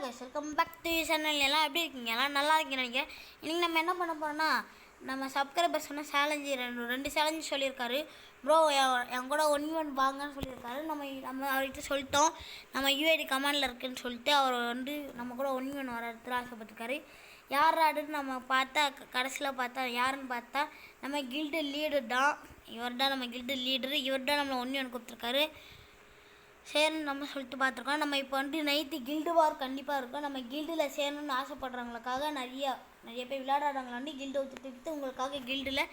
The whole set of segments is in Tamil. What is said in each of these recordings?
Guys welcome back to channel. எல்லாம் எப்படி இருக்கீங்க? எல்லாம் நல்லா இருக்கீங்கன்னு நினைக்கிறேன். இன்றைக்கி நம்ம என்ன பண்ண போகிறோம்னா, நம்ம சப்ஸ்கிரைபர்ஸ் சொன்ன சேலஞ்சு ரெண்டு சேலஞ்சு சொல்லியிருக்காரு ப்ரோ. என் கூட 1v1 வாங்கன்னு சொல்லியிருக்காரு. நம்ம அவர்கிட்ட சொல்லிட்டோம், நம்ம யூஐடி கமாண்டில் இருக்குதுன்னு சொல்லிட்டு அவர் நம்ம கூட 1v1 வர இடத்துல ஆசைப்பட்டிருக்காரு. யார் ஆடுன்னு நம்ம பார்த்தா கடைசியில் யாருன்னு பார்த்தா நம்ம கில்டு லீடர் தான். இவர் தான் நம்ம கில்டு லீடரு. இவர் தான் நம்மளை 1v1 கொடுத்துருக்காரு. சேரணும்னு நம்ம சொல்லிட்டு பார்த்துருக்கோம். நம்ம இப்போ நைட்டு கில்டு வார் கண்டிப்பாக இருக்கும். நம்ம கில்டில் சேரணும்னு ஆசைப்படுறவங்களுக்காக நிறைய பேர் விளையாடுறவங்களாண்டி கில்டு ஒத்துட்டு உங்களுக்காக கில்டில்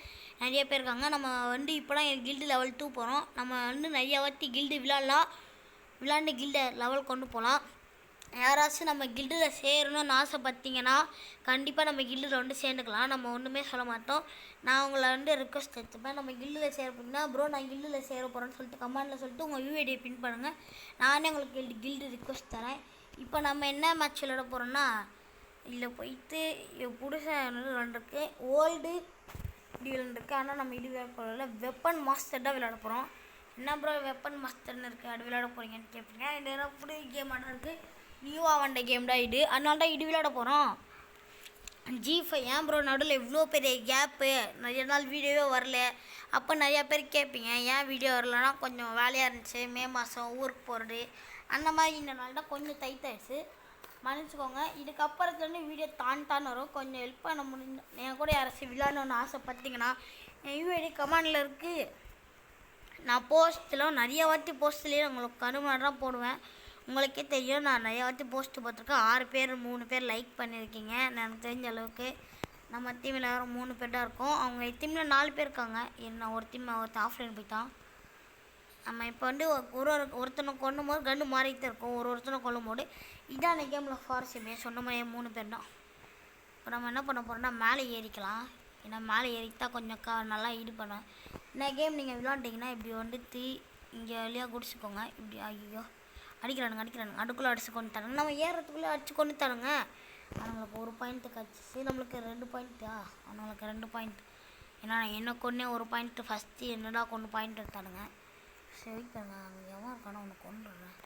நிறைய பேர் இருக்காங்க. நம்ம இப்போ தான் கில்டு லெவல் 2 போகிறோம். நம்ம நிறைய வாட்டி கில்டு விளாண்டு கில்டை லெவல் கொண்டு போகலாம். யாராச்சும் நம்ம கில்டில் சேரணும்னு ஆசைப்பட்டீங்கன்னா கண்டிப்பாக நம்ம கில்டில் சேர்ந்துக்கலாம். நம்ம ஒன்றுமே சொல்ல மாட்டோம். நான் உங்களை ரிக்வஸ்ட் எடுத்துப்பேன். நம்ம கில்டில் சேர போனீங்கன்னா ப்ரோ நான் கில்டில் சேர போகிறேன்னு சொல்லிட்டு கமெண்டில் சொல்லிட்டு உங்கள் யூஐடியை பின் பண்ணுங்கள். நானே உங்களுக்கு கில்டு ரிக்வஸ்ட் தரேன். இப்போ நம்ம என்ன மேட்ச் விளையாட போகிறோன்னா, இதில் போயிட்டு புதுசாக விளாண்டுருக்கு ஓல்டு டியூல் இருக்குது. ஆனால் நம்ம இது விளையாட போகிறோம்ல வெப்பன் மாஸ்டர் தான் விளையாட போகிறோம். என்ன ப்ரோ வெப்பன் மாஸ்டர்னு இருக்குது அது விளையாட போகிறீங்கன்னு கேட்பீங்க. இது புது கேம் ஆனால் இருக்குது, நியூவாக வந்த கேம் தான் இது. அதனால தான் இது விளையாட போகிறோம். G5 ஏன் ப்ரோ நடுவில் இவ்வளோ பெரிய கேப்பு, நிறைய நாள் வீடியோவே வரல. அப்போ நிறையா பேர் கேட்பீங்க ஏன் வீடியோ வரலன்னா, கொஞ்சம் வேலையாக இருந்துச்சு, மே மாதம் ஊருக்கு போகிறது அந்த மாதிரி. இந்த நாள் தான் கொஞ்சம் டைட்டாகிடுச்சு, மன்னிச்சுக்கோங்க. இதுக்கப்புறத்துலேருந்து வீடியோ தான் வரும். கொஞ்சம் ஹெல்ப் பண்ண முடிஞ்ச என் கூட யாராச்சும் விளையாடணுன்னு ஆசைப்பட்டீங்கன்னா என் யூஐடி கமெண்டில் இருக்குது. நான் போஸ்ட்டில் நிறைய வாட்டி போஸ்ட்லேயே உங்களுக்கு கருமாதிரி தான் போடுவேன். உங்களுக்கே தெரியும், நான் நிறையா வாட்டி போஸ்ட்டு பார்த்துருக்கேன். 6 பேர் 3 பேர் லைக் பண்ணியிருக்கீங்க. எனக்கு தெரிஞ்ச அளவுக்கு நம்ம டீமில் யாரும் 3 பேர் தான் இருக்கோம். அவங்க டீமில் 4 பேர் இருக்காங்க. என்ன ஒரு ஒருத்தன் ஆஃப்லைன் போயிட்டான். நம்ம இப்போ ஒருத்தனை கொல்லும் போது கன்று மாறிக்கிட்டே இருக்கும். ஒருத்தனை கொல்லும் போது இதான் கேமில் ஃபாரஸ்ட்டுமே சொன்ன மாதிரியே 3 பேர் தான். இப்போ நம்ம என்ன பண்ண போகிறோம்னா மேலே ஏறிக்கலாம். ஏன்னா மேலே ஏறிக்கிட்டா கொஞ்சம் நல்லா ஈடு பண்ணுவேன். இந்த கேம் நீங்கள் விளாண்டிங்கன்னா இப்படி இங்கே வழியாக குடிச்சுக்கோங்க. இப்படி ஐயோ அடிக்கிறானுங்க அடுக்குள்ளே அடிச்சு கொண்டு தராங்க. நம்ம ஏறத்துக்குள்ளே அடிச்சு கொண்டு தராங்க. அவங்களுக்கு 1 பாயிண்ட்டு கிடச்சிச்சு, நம்மளுக்கு 2 பாயிண்ட்டா? அவங்களுக்கு 2 பாயிண்ட். ஏன்னா எனக்கு ஒன்றே 1 பாயிண்ட்டு. ஃபஸ்ட்டு என்னடா கொண்டு பாயிண்ட் எடுத்தானுங்க. சரி வெயிட் பண்ணுங்க, அங்கே எவன் இருக்கானோ அவனை கொண்டுடுறேன்.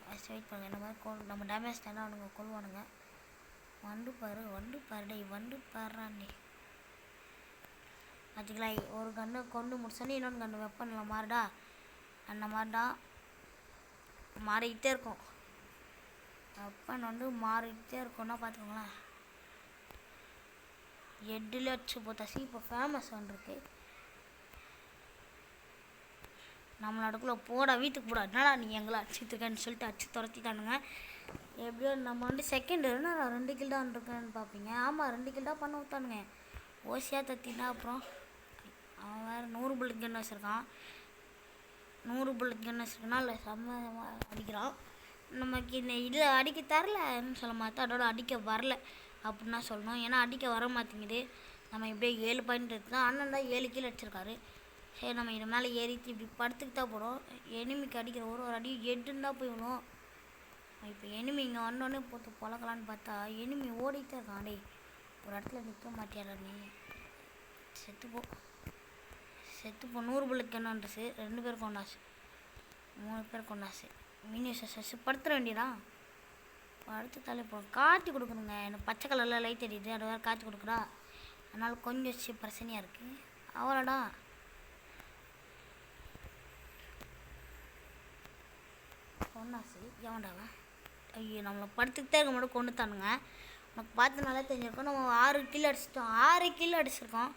ஃபஸ்ட் வெயிட் பண்ணுங்க. இந்த மாதிரி நம்ம டேமேஜ் தானே அவனுங்க கொள்வானுங்க. வண்டு பாருறாண்டி பார்த்திங்களா? ஒரு கன்று கொண்டு முடிச்சோன்னே இன்னொன்று கன்று வெப்பனில் மாறுடா. அந்த மாதிரிடா மாறிக்கிட்டே இருக்கும். வெப்பன் மாறிக்கிட்டே இருக்கும்னா பார்த்துக்கோங்களேன். ஹெட்டில் அடிச்சு போத்தாச்சு. இப்போ ஃபேமஸ் வந்துருக்கு. நம்மள அடுக்குள்ள போட வீட்டுக்கு போட என்னடா நீ எங்களை அடிச்சுட்டுருக்கேன்னு சொல்லிட்டு அடிச்சு துரத்திட்டானுங்க. எப்படியோ நம்ம செகண்ட் நான் 2 கில் தான் இருக்கேன்னு பார்ப்பீங்க. ஆமாம் 2 கில் தான் பண்ண விட்டானுங்க. ஓசியாக தத்தினா அப்புறம் அவன் வேறு 100 புல்லட் கன் வச்சுருக்கான். 100 புல்லட் கன் வச்சுருக்கானா இல்லை செம்ம அடிக்கிறான். நமக்கு இந்த இதில் அடிக்க தரலன்னு சொல்ல மாட்டேன், அதோட அடிக்க வரல அப்படின்னா சொல்லணும். ஏன்னா அடிக்க வர மாட்டேங்குது. நம்ம இப்படியே 7 பாயிண்ட் எடுத்துதான். அண்ணன் தான் 7 கில் அடிச்சிருக்காரு. சரி நம்ம இது மேலே ஏறிட்டு இப்படி படுத்துக்கிட்டு தான் போகிறோம். எனிமிக்கு அடிக்கிற ஒரு அடி எட்டுன்னு தான் போய் விடும். இப்போ எனிமி இங்கே வந்தோடனே போட்டு பழக்கலான்னு பார்த்தா எனிமி ஓடிக்கிட்டே இருக்கான். டே ஒரு இடத்துல நிற்க மாட்டியாடா நீ, செத்துப்போ 100 புல்லட் கன்னுன்றது 2 பேர் கொண்டாச்சு, 3 பேர் கொண்டாச்சு. மினிஸ் படுத்துட வேண்டியதான். அடுத்து தலை போ காட்டி கொடுக்கணுங்க. எனக்கு பச்சை கலரில் லைட் எரியுது, அது வேறு காட்டி கொடுக்குறா. அதனால் கொஞ்சம் பிரச்சனையாக இருக்குது. அவ்வளோடா கொண்டாச்சு. எவன்டாவன் ஐயோ நம்மளை படுத்துக்கிட்டே இருக்க மட்டும் கொண்டு தானுங்க. நமக்கு பார்த்து நல்லா தெரிஞ்சிருக்கோம். நம்ம 6 கில் அடிச்சிட்டோம். 6 கில் அடிச்சிருக்கோம்.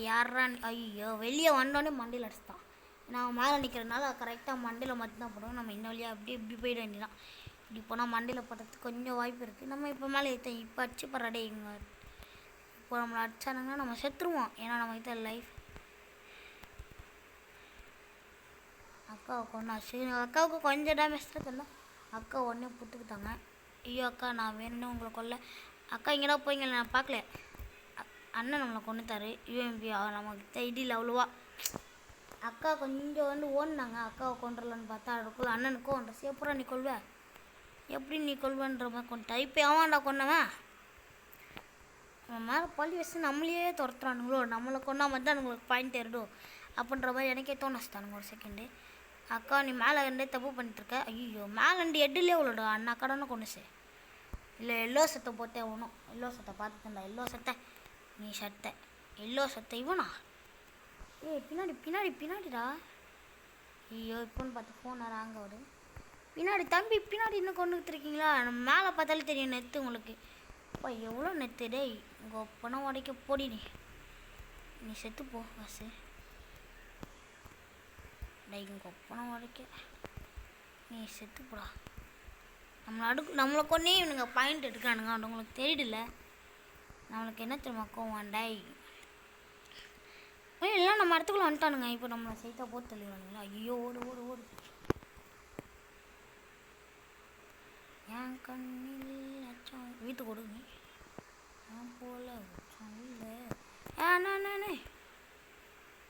யாரா ஐயோ வெளியே வந்தோடனே மண்டையில் அடிச்சிட்டான். நான் மேலே நிற்கிறதுனால கரெக்டாக மண்டையில் மட்டும்தான் போடுவோம். நம்ம இன்னும் வழியாக இப்படி போயிட வேண்டியதான். இப்படி போனால் மண்டையில் போடுறதுக்கு கொஞ்சம் வாய்ப்பு இருக்குது. நம்ம இப்போ மேலே ஏற்றோம். இப்போ அடிச்சு படுறாடே இங்கே. இப்போ நம்மளை அடிச்சானுங்கன்னா நம்ம செத்துருவோம். ஏன்னா நம்மகிட்ட லைஃப். அக்காவுக்கு ஒன்றாச்சு. அக்காவுக்கு கொஞ்சம் டேமேஜ் தான் தெரியல. அக்கா உடனே புட்டுக்கிட்டாங்க. ஐயோ அக்கா நான் வேணும்னு உங்களை கொல்ல. அக்கா இங்கேடா போய்ங்க, நான் பார்க்கல. அண்ணன் நம்மளை கொண்டுத்தாரு. யூஎம்பி நமக்கு இடியில் அவ்வளோவா. அக்கா கொஞ்சம் ஓடினாங்க. அக்காவை கொண்டுடலான்னு பார்த்தா அதுக்குள்ள அண்ணனுக்கும் ஒன்றை எப்படா நீ கொள்வேன்ற மாதிரி கொண்டு இப்போ ஆவான்டா கொண்டவன். நம்ம மேலே பள்ளி வச்சு நம்மளையே துரத்துறானுங்களோ, நம்மளை கொண்டா மாதிரி தான் உங்களுக்கு பாயிண்ட் ஏறிடும் அப்படின்ற மாதிரி எனக்கே தோணுச்சுட்டானுங்க. ஒரு செகண்டு அக்கா நீ மேலே ரெண்டே தப்பு பண்ணிட்டுருக்க. ஐயோ மேலே ரெண்டு எட்டுலேயே உள்ளடா அண்ணா கடனை கொண்டு சே. இல்லை எல்லோ சட்டை போட்டே ஒன்றும் எல்லோ சட்டை பார்த்துட்டேன்டா. எல்லோ சட்டை நீ சட்டை எல்லோ சட்டை இவனா? ஏய் பின்னாடி பின்னாடி பின்னாடிடா. ஐயோ இப்போன்னு பார்த்து ஃபோன் அங்கே வரும். பின்னாடி தம்பி பின்னாடி இன்னும் கொண்டு வந்துருக்கீங்களா? நம்ம மேலே பார்த்தாலே தெரியும் நெத்து உங்களுக்கு. அப்பா எவ்வளோ நெத்து டேய். உங்கள் பணம் உடைக்க போடி நீ செத்து போ காசு டேய். உங்கள் பணம் உடைக்க நீ செத்து போடா. நம்மளை கொண்டே இவனுங்க பாயிண்ட் எடுக்கானுங்க. அது உங்களுக்கு தெரியுதுல்ல. நம்மளுக்கு என்ன தெரியுமா கோவம் டேய். எல்லாம் நம்ம இடத்துக்குள்ள வந்துட்டானுங்க. இப்போ நம்மளை சைத்தா போட்டு தள்ளிடுவானுங்களா? ஐயோ ஓடு ஓடு ஓடு. என் கண்ணில் அச்சம் வீட்டுக்கு ஓடுங்க. நான் போல இல்லை அண்ணே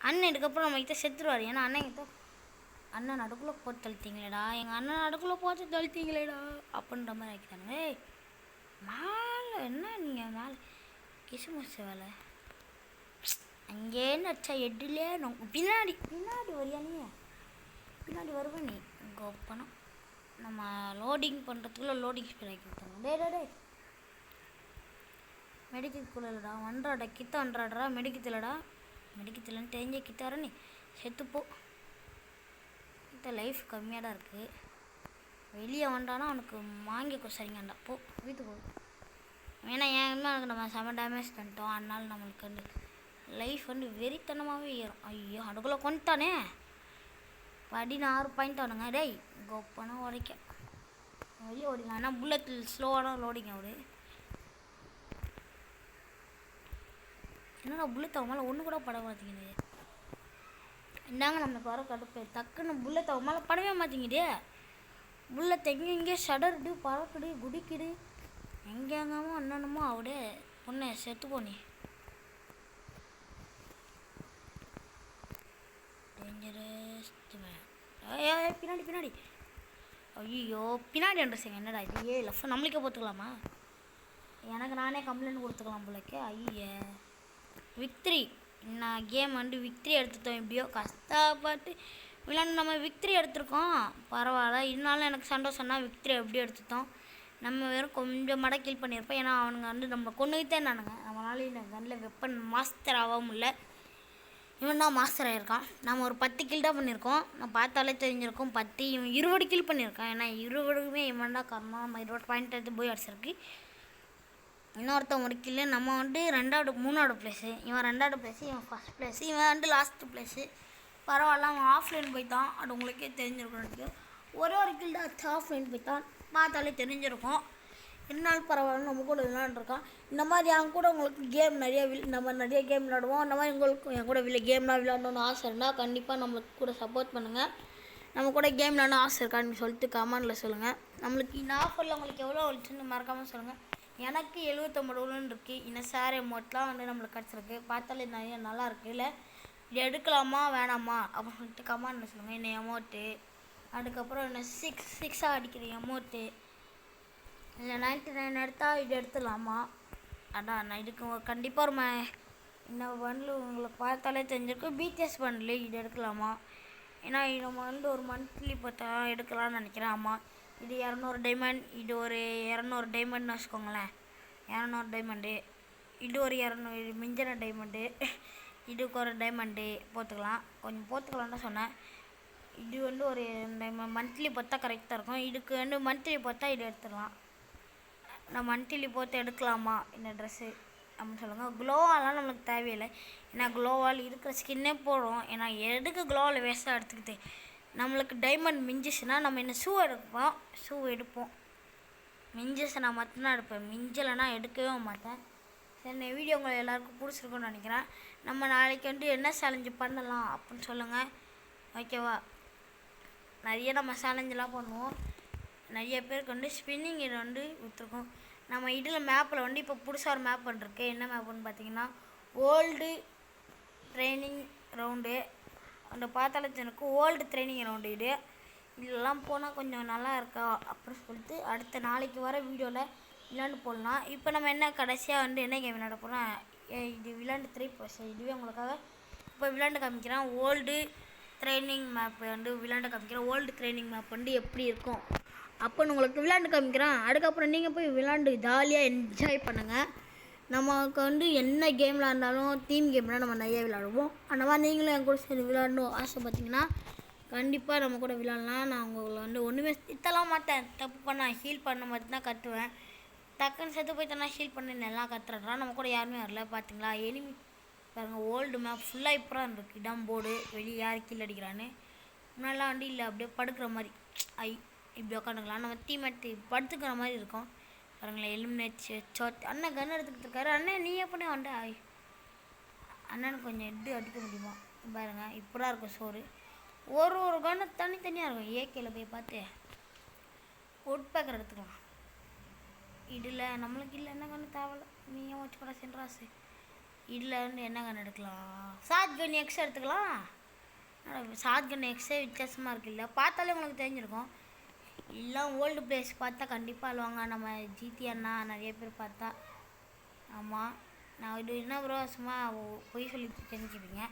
அண்ணன் இதுக்கப்புறம் நம்ம கிட்ட செத்துருவார். ஏன்னா அண்ணன் நடுக்குள்ளே போட்டு தள்ளித்தீங்களேடா. எங்கள் அண்ணன் நடுக்குள்ளே போட்டு தள்ளித்தீங்களேடா அப்படின்ற மாதிரி ஆக்கிட்டானுங்க. ஏய் மேலே என்ன நீங்கள் மேலே கிசுமுசு வேலை அங்கேன்னு வச்சா எட்டுலே பின்னாடி பின்னாடி வரியா நீ? பின்னாடி வருவேன் நீ. உங்கள் பணம் நம்ம லோடிங் பண்ணுறதுக்குள்ளே லோடிங் ஸ்பீட் ஆக்கி விட்டாங்க. டே மெடிக்கத்துக்குள்ள இல்லைடா ஒன்றாடா கித்த ஒன்றாடுறா. மெடிக்கத்தில்லடா மெடிக்கத்தில்லன்னு தெரிஞ்ச கிட்ட வர நீ செத்துப்போ. கிட்ட லைஃப் கம்மியாக தான் இருக்குது. வெளியே வந்தானா அவனுக்கு வாங்கிக்கோ சரிங்கண்டா. போ வீட்டுக்கு போ. ஏன்னா ஏன்னா நம்ம செம டேமேஜ் பண்ணிட்டோம். அதனால நம்மளுக்கு லைஃப் வெறித்தனமாகவே ஏறும். ஐயோ அதுக்குள்ளே கொண்டுட்டானே 16 பாயிண்ட் ஆனுங்க. டேய் கோப்பனா உடைக்க வெளியே ஓடிங்க. ஆனால் புல்லட்டில் ஸ்லோவாக லோடிங்க அவரு. என்னடா புல்லட் அவன் மேலே ஒன்று கூட பட மாட்டேங்குது. என்னங்க நம்மளுக்கு வர கடுப்பு. டக்குன்னு புல்லட் அவன் மேலே படவே மாட்டேங்குது. புல்லட் எங்கே ஷடர்டு பறக்குடு குடிக்குது எங்கேங்காமோ என்னென்னமோ அவடே பொண்ணு செத்து போனி. டேஞ்சரஸ் பின்னாடி பின்னாடி. ஐயோ பின்னாடி அண்டர்ஸ்டாங்க. என்னடா இது லெஃப்ட் நம்மளுக்கே போத்துக்கலாமா? எனக்கு நானே கம்ப்ளைண்ட் கொடுத்துக்கலாம் போலக்கு. ஐயே விக்ட்ரி நான் கேம் விக்ட்ரி எடுத்துட்டோம். எப்படியோ கஷ்டப்பட்டு விளையாண்டு நம்ம விக்ட்ரி எடுத்திருக்கோம். பரவாயில்ல. இருந்தாலும் எனக்கு சந்தோஷம்னா விக்ட்ரி எப்படியோ எடுத்துட்டோம். நம்ம வெறும் கொஞ்சம் மடை கில் பண்ணியிருப்போம். ஏன்னா அவனுங்க நம்ம கொண்டுகிட்டே நானுங்க. நம்மளால இந்த கண்ணில் வெப்பன் மாஸ்டர் ஆகவும் இல்லை. இவன் தான் மாஸ்டர் ஆகியிருக்கான். நம்ம ஒரு 10 கில் தான் பண்ணியிருக்கோம். நான் பார்த்தாலே தெரிஞ்சிருக்கோம் 10. இவன் 20 கில் பண்ணியிருக்கான். ஏன்னா 20க்குமே இவன் தான் காரணம். நம்ம 20 பாயிண்ட் எடுத்து போய் அடிச்சிருக்கு. இன்னொருத்தன் ஒரு கில்லு. நம்ம 2வது 3வது பிளேஸு. இவன் 2வது பிளேஸு. இவன் ஃபஸ்ட் பிளேஸு. இவன் லாஸ்ட்டு பிளேஸு. பரவாயில்ல. அவன் ஆஃப்லைன் போய்த்தான். அது உங்களுக்கே தெரிஞ்சிருக்கும். ஒரு கில் தான் ஆஃப்லைன் போய்த்தான். பார்த்தாலே தெரிஞ்சிருக்கும். இருந்தாலும் பரவாயில்ல நம்ம கூட விளையாண்டுருக்கான். இந்த மாதிரி என் கூட உங்களுக்கு கேம் நம்ம நிறைய கேம் விளையாடுவோம். இந்த மாதிரி உங்களுக்கு என் கூட கேம்லாம் விளையாடணுன்னு ஆசை இருந்தால் கண்டிப்பாக நம்மளுக்கு கூட சப்போர்ட் பண்ணுங்கள். நம்ம கூட கேம் விளையாடணும் ஆசை இருக்கான்னு சொல்லிட்டு கமெண்டில் சொல்லுங்கள். நம்மளுக்கு இந்த ஆஃபரில் உங்களுக்கு எவ்வளோ வந்துச்சுன்னு மறக்காமல் சொல்லுங்கள். எனக்கு 79 ரூபான்னு இருக்குது. இன்னும் சார் அமௌண்ட்லாம் நம்மளுக்கு கிடச்சிருக்கு. பார்த்தாலே நிறைய நல்லா இருக்குது. இல்லை இது எடுக்கலாமா வேணாமா அப்படின்னு சொல்லிட்டு கமெண்டில் சொல்லுங்கள். என்ன அமௌண்ட்டு அதுக்கப்புறம் என்ன 6 அடிக்கிற அமௌண்ட்டு இல்லை 99 எடுத்தால் இது எடுத்துடலாமா? அதான் நான் இதுக்கு கண்டிப்பாக ஒரு இந்த பண்டில் உங்களுக்கு பார்த்தாலே தெரிஞ்சிருக்கும். பிடிஎஸ் பண்டில் இது எடுக்கலாமா? ஏன்னா நம்ம ஒரு மந்த்லி பார்த்தா எடுக்கலாம்னு நினைக்கிறேன். ஆமாம் இது 200 டைமண்ட். இது ஒரு 200 டைமண்ட்னு வச்சுக்கோங்களேன். 200 டைமண்டு. இது ஒரு 200 மிஞ்சின டைமண்டு. இதுக்கு ஒரு டைமண்டு போட்டுக்கலாம். கொஞ்சம் போட்டுக்கலான்னு சொன்னேன். இது ஒரு மந்த்லி பார்த்தா கரெக்டாக இருக்கும். இதுக்கு மந்த்லி பார்த்தா இது எடுத்துடலாம். நான் மந்த்லி போட்டு எடுக்கலாமா இந்த ட்ரெஸ்ஸு அப்படின்னு சொல்லுங்கள். க்ளோவாலாம் நம்மளுக்கு தேவையில்லை. ஏன்னா க்ளோவால் இருக்கிற ஸ்கின்னே போடும். ஏன்னா எதுக்கு க்ளோவால் வேஸ்ட்டாக எடுத்துக்கிட்டு நம்மளுக்கு டைமண்ட் மிஞ்சிச்சுன்னா நம்ம என்ன ஷூ எடுப்போம். மிஞ்சிச்சுன்னா மட்டும்தான் எடுப்பேன். மிஞ்சலைன்னா எடுக்கவே மாட்டேன். சரி இந்த வீடியோ உங்களை எல்லாருக்கும் பிடிச்சிருக்குன்னு நினைக்கிறேன். நம்ம நாளைக்கு என்ன சேலஞ்சு பண்ணலாம் அப்படின்னு சொல்லுங்கள். ஓகேவா? நிறைய நம்ம சேலஞ்செலாம் பண்ணுவோம். நிறைய பேருக்கு ஸ்பின்னிங் இது விற்றுருக்கோம். நம்ம இதில் மேப்பில் இப்போ புதுசாக ஒரு மேப் பண்ணிருக்கு. என்ன மேப்புன்னு பார்த்தீங்கன்னா ஓல்டு ட்ரைனிங் ரவுண்டு. அந்த பார்த்தாலத்தினுக்கு ஓல்டு ட்ரைனிங் ரவுண்டு. இதெல்லாம் போனால் கொஞ்சம் நல்லா இருக்கா அப்படின்னு சொல்லிட்டு அடுத்த நாளைக்கு வர வீடியோவில் விளையாண்டு போடலாம். இப்போ நம்ம என்ன கடைசியாக என்ன கேம் விளையாட போனால் இது விளையாண்டு 3 இதுவே உங்களுக்காக இப்போ விளையாண்டு காமிக்கிறேன். ஓல்டு ட்ரைனிங் மேப் வந்து விளையாண்டு காமிக்கிறேன். ஓல்டு ட்ரைனிங் மேப் வந்து எப்படி இருக்கும் அப்போன்னு உங்களுக்கு விளையாண்டு காமிக்கிறேன். அதுக்கப்புறம் நீங்கள் போய் விளையாண்டு ஜாலியாக என்ஜாய் பண்ணுங்கள். நமக்கு வந்து என்ன கேமில் இருந்தாலும் டீம் கேம்லாம் நம்ம நிறைய விளையாடுவோம். அந்த மாதிரி நீங்களும் என் கூட சரி விளையாடணும் ஆசைப்பட்டீங்கன்னா கண்டிப்பாக நம்ம கூட விளையாடலாம். நான் உங்களை வந்து ஒன்றுமே திட்டலாம் மாட்டேன். தப்பு பண்ணால் ஹீல் பண்ண மாதிரி தான் கற்றுவேன். டக்குன்னு செத்து போய்ட்டேன்னா ஹீல் பண்ணி நல்லா கத்துறேன். நம்ம கூட யாருமே வரல பார்த்தீங்களா. எனிமி பாருங்கள், ஓல்டு மேப் ஃபுல்லாக இப்போ தான் இருக்குது. இடம் போர்டு வெளியே யார் கீழே அடிக்கிறான்னு. முன்னாடிலாம் வந்து இல்லை அப்படியே படுக்கிற மாதிரி இப்படி உட்காந்துக்கலாம். நம்ம டீமேட்டு படுத்துக்கிற மாதிரி இருக்கும். பாருங்களேன், எலிமினேட் சோத் அண்ணன் கன் எடுத்துக்கிட்டு இருக்காரு. அண்ணன் நீ எப்படி வந்து அண்ணனுக்கு கொஞ்சம் எட்டு அடிக்க முடியுமா பாருங்கள். இப்போ தான் இருக்கும் சோறு. ஒரு கன்னு தனித்தனியாக இருக்கும். ஏகேல போய் பார்த்து ஒட் பேக்கர் எடுத்துக்கலாம். இதில் நம்மளுக்கு இல்லை என்ன கன்று தேவையில்ல. நீங்கள் வச்சு கூட சென்ட்ராஸு இதில் இருந்து என்ன கன்று எடுக்கலாம். ஷார்ட் கன் எக்ஸ் எடுத்துக்கலாம். ஷார்ட் கன் எக்ஸே வித்தியாசமாக இருக்குது. இல்லை பார்த்தாலே உங்களுக்கு தெரிஞ்சிருக்கும். எல்லாம் ஓல்டு பிளேஸ் பார்த்தா கண்டிப்பாக அழுவாங்க. நம்ம ஜிடி அண்ணா நிறைய பேர் பார்த்தா. ஆமாம், நான் இது என்ன ப்ரோ சும்மா பொய் சொல்லி தெரிஞ்சுப்பீங்க.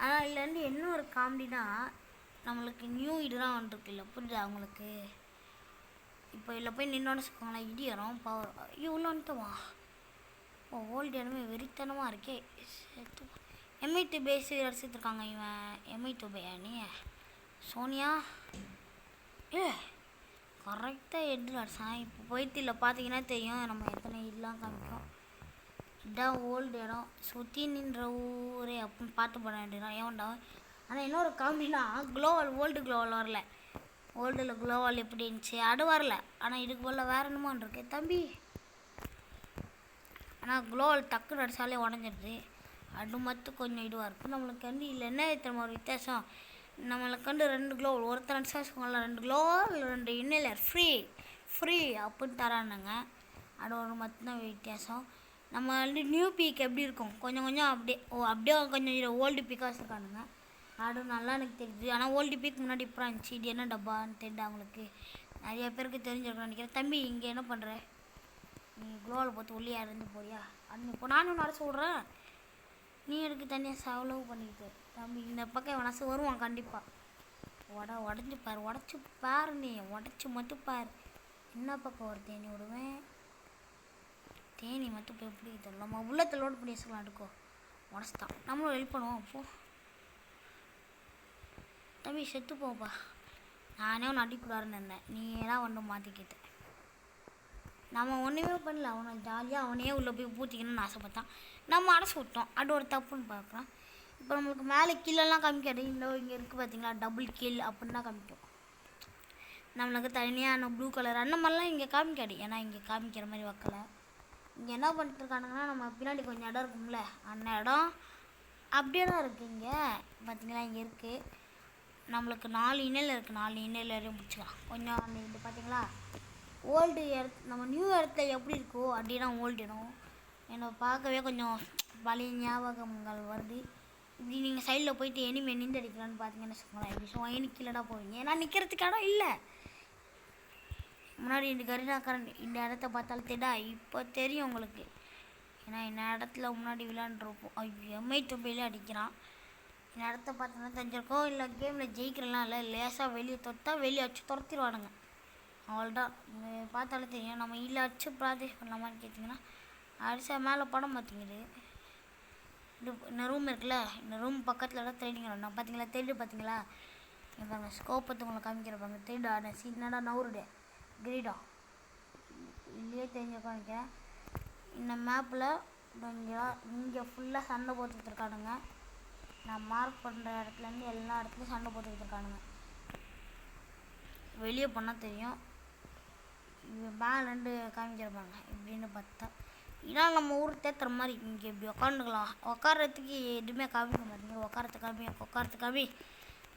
ஆனால் இதில் வந்து என்ன ஒரு காமெடினா நம்மளுக்கு நியூ இதுதான் வந்துருக்கு. இல்லை புரியுதா அவங்களுக்கு. இப்போ இதில் போய் நின்னோன்னு வச்சுக்கோங்களேன், இடி வரும் பவர். இவ்வளோ வந்துட்டுவா ஓல்டு இடமே வெறித்தனமாக இருக்கே. எம்ஐ2 பேஸு அடிச்சுட்ருக்காங்க. இவன் எம்ஐ2 பையா நீ சோனியா கரெக்டாக எட்டு அடிச்சான். இப்போ போயிட்டு இல்லை பார்த்தீங்கன்னா தெரியும் நம்ம எத்தனை இதெல்லாம் காமிக்கும். இதான் ஓல்டு இடம் சுற்றி நின்ற ஊரே அப்படின்னு பார்த்து போட வேண்டியதான் ஏன்டா. ஆனால் இன்னொரு காமெடினா குளோவால் ஓல்டு குளோவால் வரல. ஓல்டில் குளோவால் எப்படி இருந்துச்சு அது வரல. ஆனால் இதுக்கு போல வேறு என்னமோ இருக்கு தம்பி. ஆனால் குளோவால் டக்குன்னு அடித்தாலே உடஞ்சிடுது. அது மட்டும் கொஞ்சம் இதுவாக இருக்குது. நம்மளுக்கு வந்து இல்லை என்ன தெரியுமா ஒரு வித்தியாசம். நம்மளுக்கு வந்து 2 க்ளோ ஒருத்தர் அடிச்சாச்சுக்கோங்களேன் 2 க்ளோ 2 இன்னலர் ஃப்ரீ அப்படின்னு தரானுங்க. அது ஒரு மட்டும்தான் வித்தியாசம். நம்ம வந்து நியூ பீக் எப்படி இருக்கும் கொஞ்சம் அப்படியே கொஞ்சம் ஓல்டு பீக்காக வச்சுருக்கானுங்க. அது நல்லா எனக்கு தெரியுது. ஆனால் ஓல்டு பீக் முன்னாடி இப்போ இருந்துச்சு. இது என்ன டப்பான்னு தெரியுது அவங்களுக்கு நிறைய பேருக்கு தெரிஞ்சிருக்குன்னு நினைக்கிறேன். தம்பி இங்கே என்ன பண்ணுற நீ குளோவில் பார்த்து உள்ளே இருந்து போறியா அண்ணன். இப்போ நானும் நடச்சு விட்றேன். நீ எனக்கு தனியாக செலவு பண்ணிக்கிட்டு தம்பி இந்த பக்கம் மனசு வருவான் கண்டிப்பாக. உடஞ்சி பாரு உடச்சி பாரு நீ உடச்சி மட்டும் பாரு. என்ன பக்கம் ஒரு தேனி விடுவேன். தேனி மட்டும் போய் எப்படி தரல நம்ம உள்ளத்தில் லோட் பண்ணி வச்சுக்கலாம். எடுக்கோ உடச்சிட்டான். நம்மளும் ஹெல்ப் பண்ணுவோம். அப்போ தம்பி செத்து போப்பா. நானே ஒன்று அடிக்கூடாதுன்னு இருந்தேன். நீ தான் வந்து மாற்றிக்கிட்ட. நம்ம ஒன்றுமே பண்ணல. அவனை ஜாலியாக அவனையே உள்ளே போய் பூத்திக்கணும்னு ஆசைப்பட்டான். நம்ம அடைச்சி விட்டோம். அது ஒரு தப்புன்னு பார்க்குறோம். இப்போ நம்மளுக்கு மேலே கீழெல்லாம் காமிக்காது. இங்கே இருக்குது பார்த்தீங்களா டபுள் கீழ் அப்படின்னு தான் காமிக்கும். நம்மளுக்கு தனியான ப்ளூ கலர் அந்த மாதிரிலாம் இங்கே காமிக்காது. ஏன்னா இங்கே காமிக்கிற மாதிரி வைக்கலை. இங்கே என்ன பண்ணிட்டு இருக்கானுங்கன்னா நம்ம பின்னாடி கொஞ்சம் இடம் இருக்கும்ல அந்த இடம் அப்படியே தான் இருக்குது. இங்கே பார்த்தீங்களா இங்கே இருக்குது. நம்மளுக்கு 4 இன்னல் இருக்குது. 4 இன்னல் வரையும் பிடிச்சிக்கலாம். கொஞ்சம் அந்த இது பார்த்தீங்களா ஓல்டு நம்ம நியூ இடத்துல எப்படி இருக்கோ அப்படின்னா ஓல்டு இடம் என்னை பார்க்கவே கொஞ்சம் பழைய ஞாபகங்கள் வருது. இப்படி நீங்கள் சைடில் போயிட்டு எனிமே நின்று அடிக்கலான்னு பார்த்தீங்கன்னு வச்சுக்கோங்களேன். இப்படி சுவைன்னு கீழடா போவீங்க. ஏன்னா நிற்கிறதுக்கு இடம் இல்லை. முன்னாடி இந்த கரண்ட் இந்த இடத்த பார்த்தாலும் தெரியா இப்போ தெரியும் உங்களுக்கு. ஏன்னா இந்த இடத்துல முன்னாடி விளையாண்டுருப்போம். எம்ஐ2 போயிலே அடிக்கிறான். இந்த இடத்த பார்த்தோன்னா தெரிஞ்சிருக்கோம். இல்லை கேமில் ஜெயிக்கிறலாம் இல்லை லேசாக வெளியே தொட்டா வெளியே வச்சு துரத்திடுவானுங்க. அவ்வளோதான் பார்த்தாலே தெரியும். நம்ம இல்லை அடிச்சு ப்ராக்டிஸ் பண்ணலாமான்னு கேட்டிங்கன்னா அடிச்சா மேலே படம் பார்த்திங்குது. இந்த ரூம் இருக்குல்ல இந்த ரூம் பக்கத்தில் தான் ட்ரைனிங் வரணும். பார்த்தீங்களா தேடு பார்த்தீங்களா இப்போ அந்த ஸ்கோப்பத்தை உங்களை காமிக்கிறப்பாங்க. தேடா சின்னடா நவுருடே கிரீடா இல்லையே தெரிஞ்சுக்கோ நினைக்கிறேன். இந்த மேப்பில் இங்கே ஃபுல்லாக சண்டை போட்டுக்கிட்டு இருக்கானுங்க. நான் மார்க் பண்ணுற இடத்துலேருந்து எல்லா இடத்துலையும் சண்டை போட்டுக்கிட்டு இருக்கானுங்க. வெளியே போனால் தெரியும். மேலே 2 காமிக்கிறப்பாங்க இப்படின்னு பார்த்தா. இதனால் நம்ம ஊர் தேத்துற மாதிரி இங்கே இப்படி உட்காந்துக்கலாம். உட்காரத்துக்கு எதுவுமே காமிக்க மாட்டேங்கிற. உட்காரத்துக்கு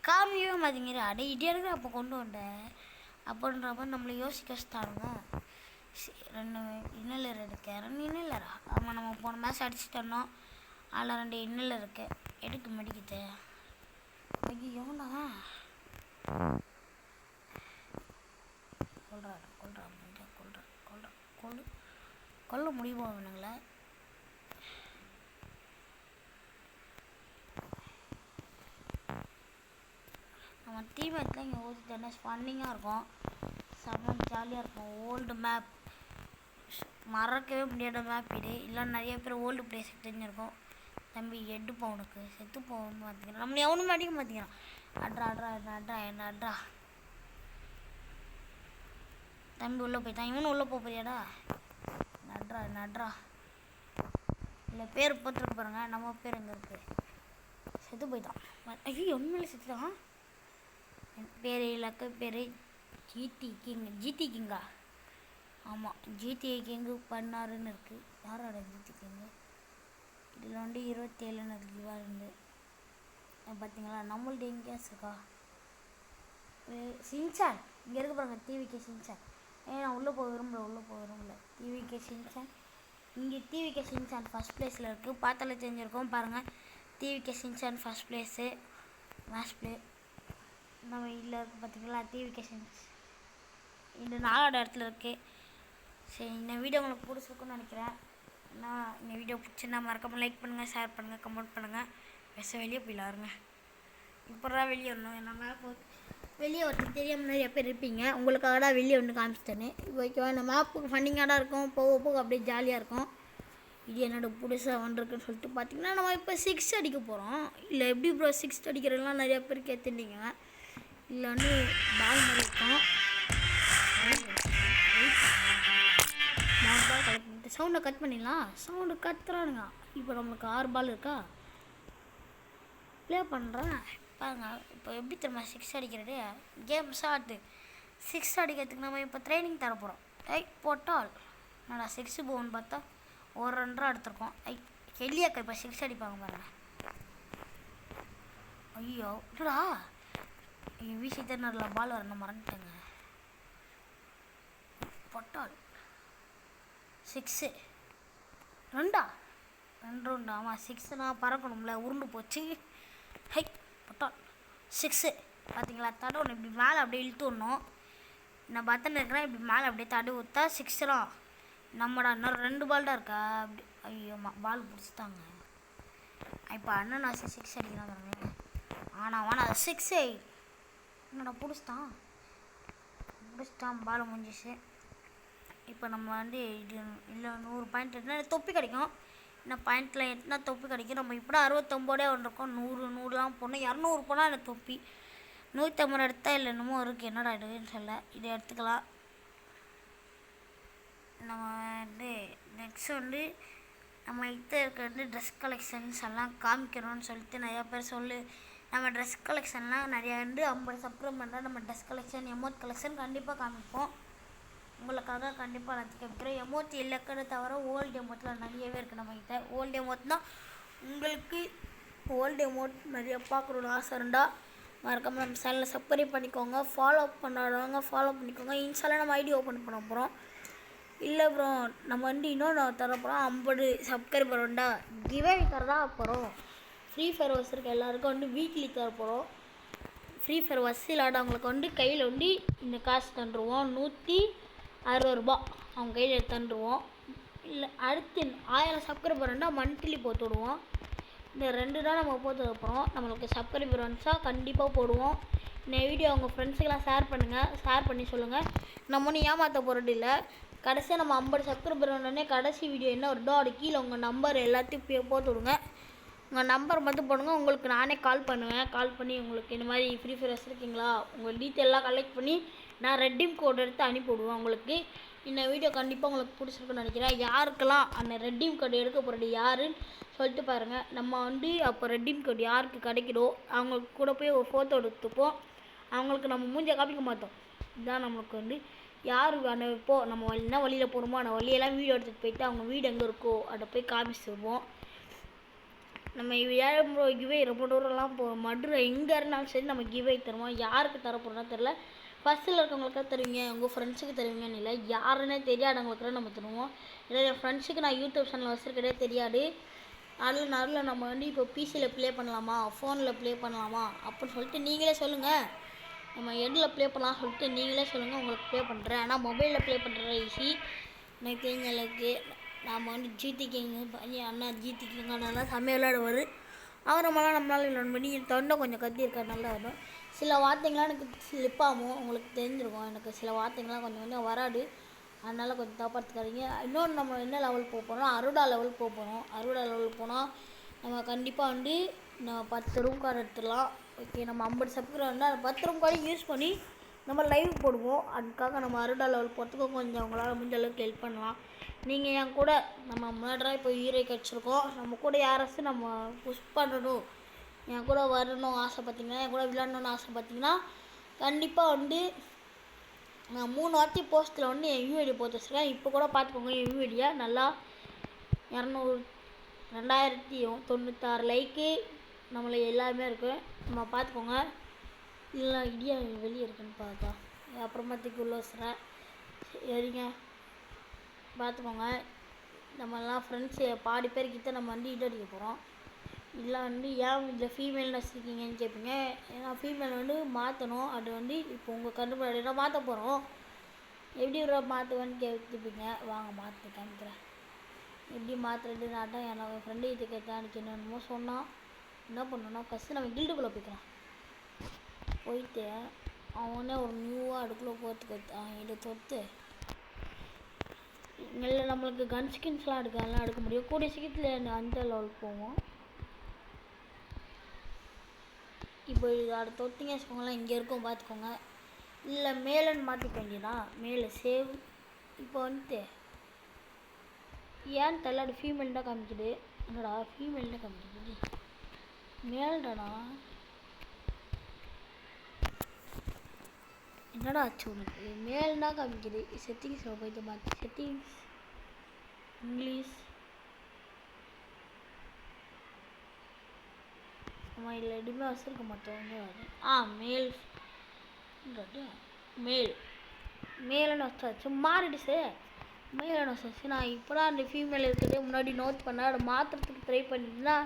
காமிக்கவே மாட்டேங்கிற. அடே இடியாருக்கு அப்போ கொண்டு வந்தேன் அப்படின்றப்ப நம்மளை யோசிக்க வச்சுட்டாருங்க. 2 இன்னலர் இருக்கு. 2 இன்னலரா ஆமாம் நம்ம போன மேட்ச் அடிச்சுட்டோம். அதில் 2 இன்னலர் இருக்கு. எடுக்க மடிக்கிட்டு ஐயோண்ணா கொல்ல முடியுமா அவனுங்கள. டீமேட்லாம் இங்கே ஓசி டென்னிஸ் ஃபன்னிங்காக இருக்கும், செம்ம ஜாலியாக இருக்கும். ஓல்டு மேப், மறக்கவே முடியாத மேப் இது. இல்லை நிறைய பேர் ஓல்டு பிளேஸுக்கு தெரிஞ்சிருக்கும். தம்பி எடுப்பா உனக்கு செத்து போகணும்னு பார்த்துக்கிறேன். நம்மளை எவனுமே அடிக்க மாட்டேங்கிறான். அட்ரா தம்பி உள்ளே போயிட்டான். இவனு உள்ளே போறியாடா? நட்ரா இல்லை பேர் போட்டுருக்கு பாருங்க. நம்ம பேர் எங்கே இருக்குது? செத்து போயிட்டான். ஐயோ உண்மையிலே செத்துட்டான். என் பேர் இலக்க பேர் ஜிடி கிங்கா? ஆமாம், ஜிடிஐ கிங்கு பண்ணாருன்னு இருக்குது. யாரோட ஜிடி கிங்கு? இதில் 27 இருக்குது இருந்து. பார்த்தீங்களா நம்மள்ட்ட எங்கேயாச்சும் இருக்கா? சின்சான் இங்கே இருக்க பாருங்க. TVK Shinchan. நான் உள்ளே போக விரும்பல. டிவிகே சின்சான் இங்கே. டிவிகே சின்சான் ஃபஸ்ட் ப்ளேஸில் இருக்குது. பார்த்தாலே தெரிஞ்சிருக்கோம் பாருங்கள். TVK Shinchan first place match play நம்ம இதில் இருக்குது. பார்த்தீங்களா டிவிகே சின்சான் இந்த 4வது இடத்துல இருக்குது. சரி, இந்த வீடியோ உங்களுக்கு பிடிச்சிருக்குன்னு நினைக்கிறேன். நான் இந்த வீடியோ பிடிச்சிருந்தா மறக்காமல் லைக் பண்ணுங்கள், ஷேர் பண்ணுங்கள், கமெண்ட் பண்ணுங்கள். வெளியே போயிடலாருங்க. இப்போ தான் வெளியே வரணும். நம்ம வெளியே வரதுக்கு தெரியாமல் நிறைய பேர் இருப்பீங்க. உங்களுக்காக தான் வெளியே வந்து காமிச்சிட்டேன்னு. ஓகேவா? இந்த மேப்புக்கு ஃபன்னிங்காக தான் இருக்கும். போக அப்படியே ஜாலியாக இருக்கும். இது என்னோட புதுசாக வந்திருக்குன்னு சொல்லிட்டு பார்த்தீங்கன்னா நம்ம இப்போ 6 அடிக்க போகிறோம். இல்லை எப்படி ப்ரோ 6 அடிக்கிறதுலாம் நிறையா பேர் கேட்டுட்டீங்க. இல்லை வந்து பால் மாதிரி இருக்கும். பால் கலெக்ட் பண்ணிட்டு சவுண்டை கட் பண்ணிடலாம். சவுண்டு கத்துறானுங்க. இப்போ நம்மளுக்கு 6 பால் இருக்கா? ப்ளே பண்ணுறேன் பாருங்க. இப்போ எப்படி தெரியுமா 6 அடிக்கிறது? கேம் ஷார்ட்டு 6 அடிக்கிறதுக்கு நம்ம இப்போ ட்ரைனிங் தர போகிறோம். போட்டால் என்னடா 6 போகணுன்னு பார்த்தா ஒரு ரன்ரா எடுத்துருக்கோம். கெல்லியாக்கா இப்போ 6 அடிப்பாங்க பாருங்க. ஐயோ இல்லடா, வீசி தண்ணரில் பால் வரணும் மறந்துட்டேங்க. போட்டால் 6 2 ரவுண்டா? ஆமாம் 6னா பறக்கணும்ல, உருண்டு போச்சு. போட்டால் 6 பார்த்தீங்களா? தடவை இப்படி மேலே அப்படியே இழுத்து விடணும். நான் பத்தனை இருக்கிறேன். இப்படி மேலே அப்படியே தடவி விட்டா 6 நம்மடா. இன்னும் 2 பால் தான் இருக்கா? அப்படி ஐயோ பால் பிடிச்சிட்டாங்க. இப்போ அண்ணன் நான் 6 அடிக்கிறாங்க. ஆனால் 6 என்னடா பிடிச்சிட்டான் பால் முடிஞ்சிச்சு. இப்போ நம்ம வந்து இது இல்லை 100 பாயிண்ட் எட்டுனா தொப்பி கிடைக்கும். இன்னும் பாயிண்டில் எட்டுனா தொப்பி கிடைக்கும். நம்ம இப்போ 69 வந்திருக்கோம். 100 போடணும். 200 போனால் எனக்கு தொப்பி. 150 எடுத்தால் இல்லை என்னமோ இருக்குது. என்னடா இதுன்னு சொல்ல. இதை எடுத்துக்கலாம். நம்ம வந்து நெக்ஸ்ட் வந்து நம்ம இப்போ இருக்கிறது ட்ரெஸ் கலெக்ஷன்ஸ் எல்லாம் காமிக்கணும்னு சொல்லிட்டு நிறையா பேர் நம்ம ட்ரெஸ் கலெக்ஷன்லாம் நிறையா வந்து 50 சப்ஸ்கிரைப் பண்ணுறோம். நம்ம ட்ரெஸ் கலெக்ஷன் எமோட் கலெக்ஷன் கண்டிப்பாக காமிப்போம். உங்களுக்காக கண்டிப்பாக நான் கேட்குறேன். எமோட் இல்லைக்கிறது தவிர ஓல்டு எமோட்டில் நிறையவே இருக்குது நம்மக்கிட்ட. ஓல்டு எமோட்னா உங்களுக்கு ஓல்டு எமோட் நிறைய பார்க்குறோன்னு ஆசை இருந்தால் மறக்காமல் நம்ம சேனலை சப்ஸ்கிரைப் பண்ணிக்கோங்க. ஃபாலோ பண்ணாதவங்க ஃபாலோ பண்ணிக்கோங்க. இன்ஸ்டாவில் நம்ம ஐடி ஓப்பன் பண்ண போகிறோம். இல்லை ப்ரோ நம்ம வந்து இன்னொன்று தரப்போகிறோம். 50 சப்ஸ்கிரைபர் உண்டா கிவே தரதா போகிறோம். ஃப்ரீ ஃபயர் வச்சுருக்க எல்லாருக்கும் வந்து வீக்லி தரப்போகிறோம். ஃப்ரீ ஃபயர் வச்சு விளாடவங்களுக்கு வந்து கையில் வந்து இந்த காசு தந்துடுவோம். 160 ரூபா அவங்க கையில் தந்துடுவோம். இல்லை அடுத்து 1000 சப்ஸ்கிரைபர் இருந்தால் மந்த்லி போட்டு விடுவோம். இந்த 2 தான் நம்ம போட்டு வைப்போம். நம்மளுக்கு சப்ஸ்கிரைபர் வந்துச்சா கண்டிப்பாக போடுவோம். இந்த வீடியோ அவங்க ஃப்ரெண்ட்ஸுக்கெல்லாம் ஷேர் பண்ணுங்கள். ஷேர் பண்ணி சொல்லுங்கள். நம்ம ஒன்றும் ஏமாற்ற போகிறது இல்லை. கடைசியாக நம்ம 50 சப்ஸ்கிரைபர் வந்தோடனே கடைசி வீடியோ என்ன வருதோ அது கீழே உங்கள் நம்பர் எல்லாத்தையும் போட்டு விடுங்க. உங்கள் நம்பர் மட்டும் போடுங்க. உங்களுக்கு நானே கால் பண்ணுவேன். கால் பண்ணி உங்களுக்கு இந்த மாதிரி ஃப்ரீ ஃபயர் வச்சுருக்கீங்களா உங்கள் டீட்டெயிலாம் கலெக்ட் பண்ணி நான் ரெட்டீம் கோட் எடுத்து அனுப்பிவிடுவேன் உங்களுக்கு. இந்த வீடியோ கண்டிப்பாக உங்களுக்கு பிடிச்சிருக்குன்னு நினைக்கிறேன். யாருக்கெல்லாம் அந்த ரெட்டீம் கோட் எடுக்க போகிறது யாருன்னு சொல்லிட்டு பாருங்கள். நம்ம வந்து அப்போ ரெட்டீம் கோட் யாருக்கு கிடைக்கிறோ அவங்களுக்கு கூட போய் ஒரு ஃபோட்டோ எடுத்துப்போம். அவங்களுக்கு நம்ம மூஞ்சை காமிக்க மாட்டோம். இதுதான் நம்மளுக்கு வந்து யார் அந்த இப்போது நம்ம என்ன வழியில் போகிறோமோ அந்த வழியெல்லாம் வீடியோ எடுத்துகிட்டு போயிட்டு அவங்க வீடு எங்கே இருக்கோ அதை போய் காமிச்சிடுவோம். நம்ம ப்ரோ கிவே ரொம்ப தூரம்லாம் மதுரை எங்கே இருந்தாலும் சரி நம்ம கிவே தருவோம். யாருக்கு தர போகிறோன்னா தெரில. ஃபஸ்ட்டில் இருக்கவங்களுக்காக தருவீங்க, உங்கள் ஃப்ரெண்ட்ஸுக்கு தருவீங்கன்னு இல்லை, யாருன்னே தெரியாதவங்களுக்குலாம் நம்ம தருவோம். இல்லை என் ஃப்ரெண்ட்ஸுக்கு நான் யூடியூப் சேனல் வச்சுருக்கதே தெரியாது. அதில் நம்ம வந்து இப்போ பிசியில் ப்ளே பண்ணலாமா ஃபோனில் ப்ளே பண்ணலாமா அப்படின்னு சொல்லிட்டு நீங்களே சொல்லுங்கள். நம்ம எதில் ப்ளே பண்ணலாம் சொல்லிட்டு நீங்களே சொல்லுங்கள். உங்களுக்கு ப்ளே பண்ணுறேன். ஆனால் மொபைலில் ப்ளே பண்ணுற ஈஸி எனக்கு தெரிஞ்ச அளவுக்கு. நாம் வந்து ஜிடி கிங் அண்ணா ஜிடி கிங் நல்லா செம்மையாக விளையாடுவார். அவரை மேலே நம்மளால் விளையாட பண்ணி தொண்டை கொஞ்சம் கத்தி இருக்கா நல்லா வரும். சில வார்த்தைங்களாம் எனக்கு ஸ்லிப் ஆகும், உங்களுக்கு தெரிஞ்சிருக்கும். எனக்கு சில வார்த்தைங்கள்லாம் கொஞ்சம் கொஞ்சம் வராது, அதனால் கொஞ்சம் தப்பாக எடுத்துக்காதீங்க. இன்னொன்று நம்ம என்ன லெவல் போக போகிறோம், அறுடா லெவல் போக போகிறோம். அறுடா லெவல் போனால் நம்ம கண்டிப்பாக வந்து நம்ம 10 ரூம் கார்டு எடுத்துடலாம். ஓகே, நம்ம 50 சப்ஸ்கிரைபர் இருந்தால் அந்த 10 ரூம் கார்டு யூஸ் பண்ணி நம்ம லைவ் போடுவோம். அதுக்காக நம்ம அறுடா லெவல் போகிறதுக்கு கொஞ்சம் உங்களால் முடிஞ்ச அளவுக்கு ஹெல்ப் பண்ணலாம். நீங்கள் என் கூட நம்ம முன்னாடி இப்போ ஹீரோ கிடச்சிருக்கோம், நம்ம கூட யாராச்சும் நம்ம புஷ் பண்ணணும், என் கூட வரணும் ஆசைப்பட்டீங்கன்னா, என் கூட விளையாடணுன்னு ஆசைப்பட்டீங்கன்னா, கண்டிப்பாக வந்து நான் 3 வாட்டி போஸ்ட்டில் வந்து என் யூஐடி போட்டு வச்சுருக்கேன். இப்போ கூட பார்த்துக்கோங்க, என் யூஐடியை நல்லா 2096 லைக்கு நம்மளை எல்லாருமே இருக்குது. நம்ம பார்த்துக்கோங்க. இல்லை இடியா வெளியே இருக்குன்னு பார்த்தா அப்புறமாத்துக்கு உள்ள வச்சுறேன். சரிங்க, பார்த்துக்கோங்க. நம்மலாம் ஃப்ரெண்ட்ஸு பாதி பேர்கிட்ட நம்ம வந்து அடிக்க போகிறோம். இல்லை வந்து ஏன் இதில் ஃபீமேல் வச்சுருக்கீங்கன்னு கேட்பீங்க. ஏன்னா ஃபீமேல் வந்து மாற்றணும். அது வந்து இப்போ உங்கள் கண்டுபிடினா மாற்ற போகிறோம். எப்படி மாற்றுவேன்னு கேட்டுப்பீங்க. வாங்க மாற்ற காமிக்கிறேன். எப்படி மாற்றுறது நான் தான் என்னோட ஃப்ரெண்டு இது கேட்டேன். எனக்கு என்னென்னமோ சொன்னான். என்ன பண்ணணும்னா ஃபஸ்ட்டு நம்ம கில்டுக்குள்ளே போய்க்கலாம். போயிட்டு அவனே ஒரு நியூவாக அதுக்குள்ளே போகிறதுக்கு இதை தொட்டு இல்லை நம்மளுக்கு கன் ஸ்கின்ஸ்லாம் அதெல்லாம் எடுக்க முடியும். கூடிய சீக்கிரத்தில் அந்த லெவலுக்கு போவோம். இப்போ இது அதை தொட்டிங்க வச்சுக்கோங்களேன், இங்கே இருக்கும் பார்த்துக்கோங்க. இல்லை மேலேன்னு மாற்றிக்க வேண்டியதான். மேலே சேவ். இப்போ வந்துட்டு ஏன் தெரியல, அது ஃபீமேல் தான் காமிக்குது. என்னடா ஃபீமேல் தான் காமிக்குது, மேல்டாடா. என்னடா ஆச்சு உனக்கு? மேல் தான் காமிக்குது. செட்டிங்ஸில் போயிட்டு மாற்றி செட்டிங்ஸ் இங்கிலீஷ். நம்ம இதில் எதுவுமே வச்சுருக்க மாட்டோம். மேல் மேலுன்னு வச்சாச்சு, மாறிடுச்சு. மேலுன்னு வச்சாச்சு. நான் இப்போ தான் அந்த ஃபீமேல் இருக்கிறதே முன்னாடி நோட் பண்ணேன். அதை மாற்றுறதுக்கு ட்ரை பண்ணிட்டுனா,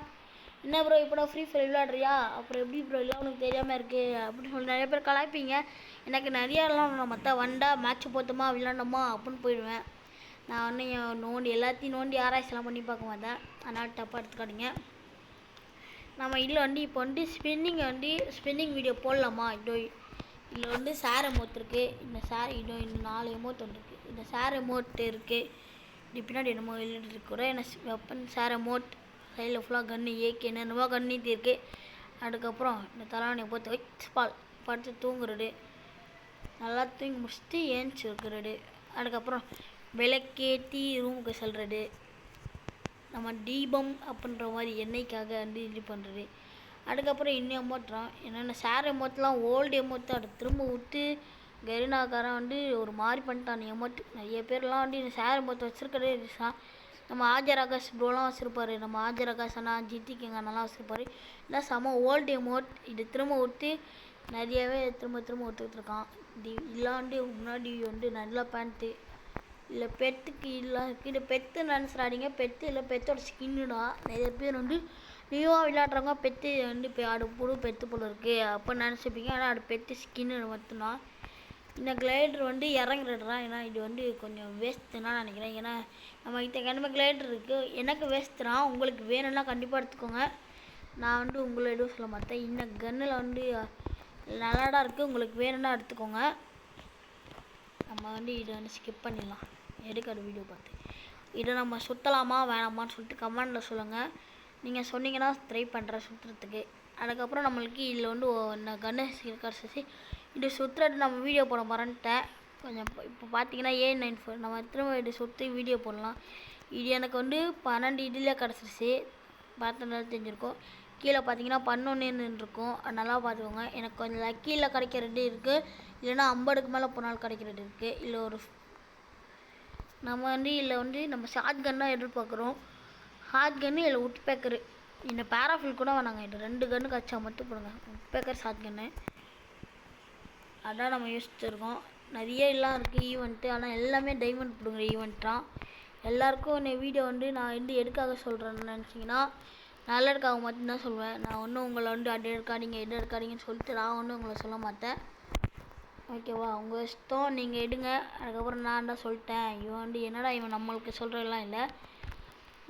என்ன ப்ரோ இப்போ தான் ஃப்ரீ ஃபயர் விளையாடுறியா, அப்புறம் எப்படி ப்ரோ இல்லை உனக்கு தெரியாமல் இருக்குது அப்படின்னு சொல்லி நிறைய பேர் கலாய்ப்பீங்க. எனக்கு நிறையாலாம் மற்ற வந்தால் மேட்ச் போட்டோமா விளையாண்டோமா அப்படின்னு போயிடுவேன். நான் வந்து நோண்டி எல்லாத்தையும் நோண்டி ஆராய்ச்சிலாம் பண்ணி பார்க்க மாட்டேன். அதனால் தப்பாக எடுத்துக்காதீங்க. நம்ம இதில் வந்து இப்போ வந்து ஸ்பின்னிங் வீடியோ போடலாமா? இதில் வந்து சேர் எமோட் இருக்குது. இந்த சேர் இந்த 4 எமோட் வந்துருக்கு. இந்த சேர் எமோட் இருக்குது. இது பின்னாடி என்னமோ எழுதிட்டு கூட என்ன வெப்பன் சேர் எமோட். சைடில் ஃபுல்லாக கன்று ஏக்கு என்னென்னவோ கன்னிட்டு இருக்குது. அதுக்கப்புறம் இந்த தலைவனையை போட்டு பால் படுத்து தூங்குறது, நல்லா தூங்கி முடிச்சுட்டு ஏஞ்சி இருக்கிறது. அதுக்கப்புறம் விளக்கேற்றி ரூமுக்கு செல்வது, நம்ம தீபம் அப்படின்ற மாதிரி எண்ணெய்க்காக வந்து இது பண்ணுறது. அதுக்கப்புறம் இன்னும் எமோட்றான் என்னென்ன சேர் எமோட்லாம் ஓல்டு எமோட். அதை திரும்ப விட்டு கரீனாக்காரன் வந்து ஒரு மாதிரி பண்ணிட்டான் எமோட். நிறைய பேர்லாம் வந்து இந்த சேர் எமோட் வச்சுருக்கதே இதுதான். நம்ம ஆஜர் ஆகாஷ் ப்ரோலாம் வச்சுருப்பாரு. நம்ம ஆஜர் ஆகாஷ் அண்ணா ஜிடிக்கிங்க அண்ணாலாம் வச்சுருப்பாரு. இல்லை செம ஓல்டு எமோட். இது திரும்ப விட்டு நிறையவே திரும்ப விட்டுருக்கான். இதெல்லாம் வந்து முன்னாடி வந்து நல்ல பேண்ட்டு இல்லை பெட்டுக்கு இல்லை இது பெட்டு நினச்சிடாதீங்க. பெட்டு இல்லை பெட்டோட ஸ்கின்னுடா. நிறைய பேர் வந்து நியூவாக விளையாடுறவங்க பெட்டு வந்து இப்போ அது புது பெட்டு போல் இருக்குது அப்போ நினச்சிப்பீங்க. ஆனால் அது பெட்டு ஸ்கின்னு மட்டும்தான். இந்த கிளைடர் வந்து இறங்குறதுதான். ஏன்னா இது வந்து கொஞ்சம் வேஸ்ட்டுன்னா நினைக்கிறேன். ஏன்னா நம்ம கிட்ட கிளைடர் இருக்குது. எனக்கு வேஸ்ட்டு தான். உங்களுக்கு வேணும்னா கண்டிப்பாக எடுத்துக்கோங்க. நான் வந்து உங்களை எதுவும் சொல்ல மாட்டேன். இந்த கன்னில் வந்து நல்லாதான் இருக்குது. உங்களுக்கு வேணும்னா எடுத்துக்கோங்க. நம்ம வந்து இதை வந்து ஸ்கிப் பண்ணிடலாம். எடுக்காது வீடியோ பார்த்து இதை நம்ம சுற்றலாமா வேணாமான்னு சொல்லிட்டு கமெண்டில் சொல்லுங்கள். நீங்கள் சொன்னீங்கன்னா ட்ரை பண்ணுறேன் சுற்றுறதுக்கு. அதுக்கப்புறம் நம்மளுக்கு இதில் வந்து கன்னு கிடச்சிச்சு. இது சுற்றுறது நம்ம வீடியோ போட மறந்துட்டேன் கொஞ்சம். இப்போ பார்த்தீங்கன்னா A94 நம்ம திரும்ப இது சுற்றி வீடியோ போடலாம். இது எனக்கு வந்து 12 இதில் கிடச்சிருச்சு. பார்த்தனால தெரிஞ்சிருக்கும். கீழே பார்த்தீங்கன்னா 11 இருக்கும். நல்லா பார்த்துக்கோங்க. எனக்கு கொஞ்சம் லக்கியில் கிடைக்கிறது இருக்குது. இல்லைன்னா 50க்கு மேலே போனாலும் கிடைக்கிறது இருக்குது. இல்லை ஒரு நம்ம வந்து இதில் வந்து நம்ம ஷார்ட் கன்னாக எதிர்பார்க்குறோம். ஹார்ட் கன்னு இல்லை உட் பேக்கரு. இந்த பேராஃபில் கூட வேணாங்க. இது 2 கன்று கச்சா மட்டும் போடுங்க. உட் பேக்கர் ஷார்ட் கன்னு அதான் நம்ம யோசிச்சுருக்கோம். நிறைய எல்லாம் இருக்குது ஈவெண்ட்டு. ஆனால் எல்லாமே டைமண்ட் கொடுக்குற ஈவெண்ட்டான். எல்லாேருக்கும் இந்த வீடியோ வந்து நான் வந்து எதுக்காக சொல்கிறேன்னு நினச்சிங்கன்னா நல்லதுக்காக மட்டும்தான் சொல்லுவேன். நான் ஒன்றும் உங்களை வந்து அது எடுக்காதீங்க இது எடுக்காதீங்கன்னு சொல்லிட்டு நான் ஒன்றும் உங்களை சொல்ல மாட்டேன். ஓகேவா? உங்கள் இஷ்டம், நீங்கள் எடுங்க. அதுக்கப்புறம் நான் தான் சொல்லிட்டேன் இவன் வந்து என்னடா இவன் நம்மளுக்கு சொல்கிறதெல்லாம் இல்லை.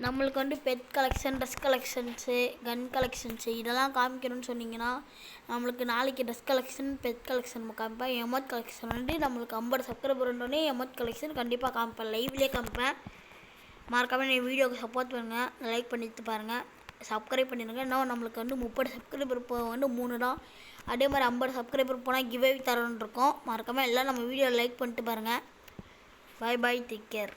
நம்மளுக்கு வந்து பெட் கலெக்ஷன், ட்ரெஸ் கலெக்ஷன்ஸு, கன் கலெக்ஷன்ஸு இதெல்லாம் காமிக்கணும்னு சொன்னீங்கன்னா நம்மளுக்கு நாளைக்கு ட்ரெஸ் கலெக்ஷன், பெட் கலெக்ஷன் காமிப்பேன். எமோட் கலெக்ஷன் வந்து நம்மளுக்கு 50 சப்ஸ்கிரைபர் உடனே எமோட் கலெக்ஷன் கண்டிப்பாக காமிப்பேன், லைவ்லேயே காமிப்பேன். மறக்காமல் என் வீடியோவுக்கு சப்போர்ட் பண்ணுங்கள், லைக் பண்ணிட்டு பாருங்கள், சப்ஸ்கிரைப் பண்ணிடுங்க. இன்னும் நம்மளுக்கு வந்து 30 சப்ஸ்கிரைபர் இப்போ வந்து 3 தான். அதே மாதிரி 50 சப்ஸ்கிரைபர் போனால் கிவ்வே தரோன்னு இருக்கோம். மறக்காமல் எல்லாம் நம்ம வீடியோ லைக் பண்ணிட்டு பாருங்கள். பாய் பாய், டேக் கேர்.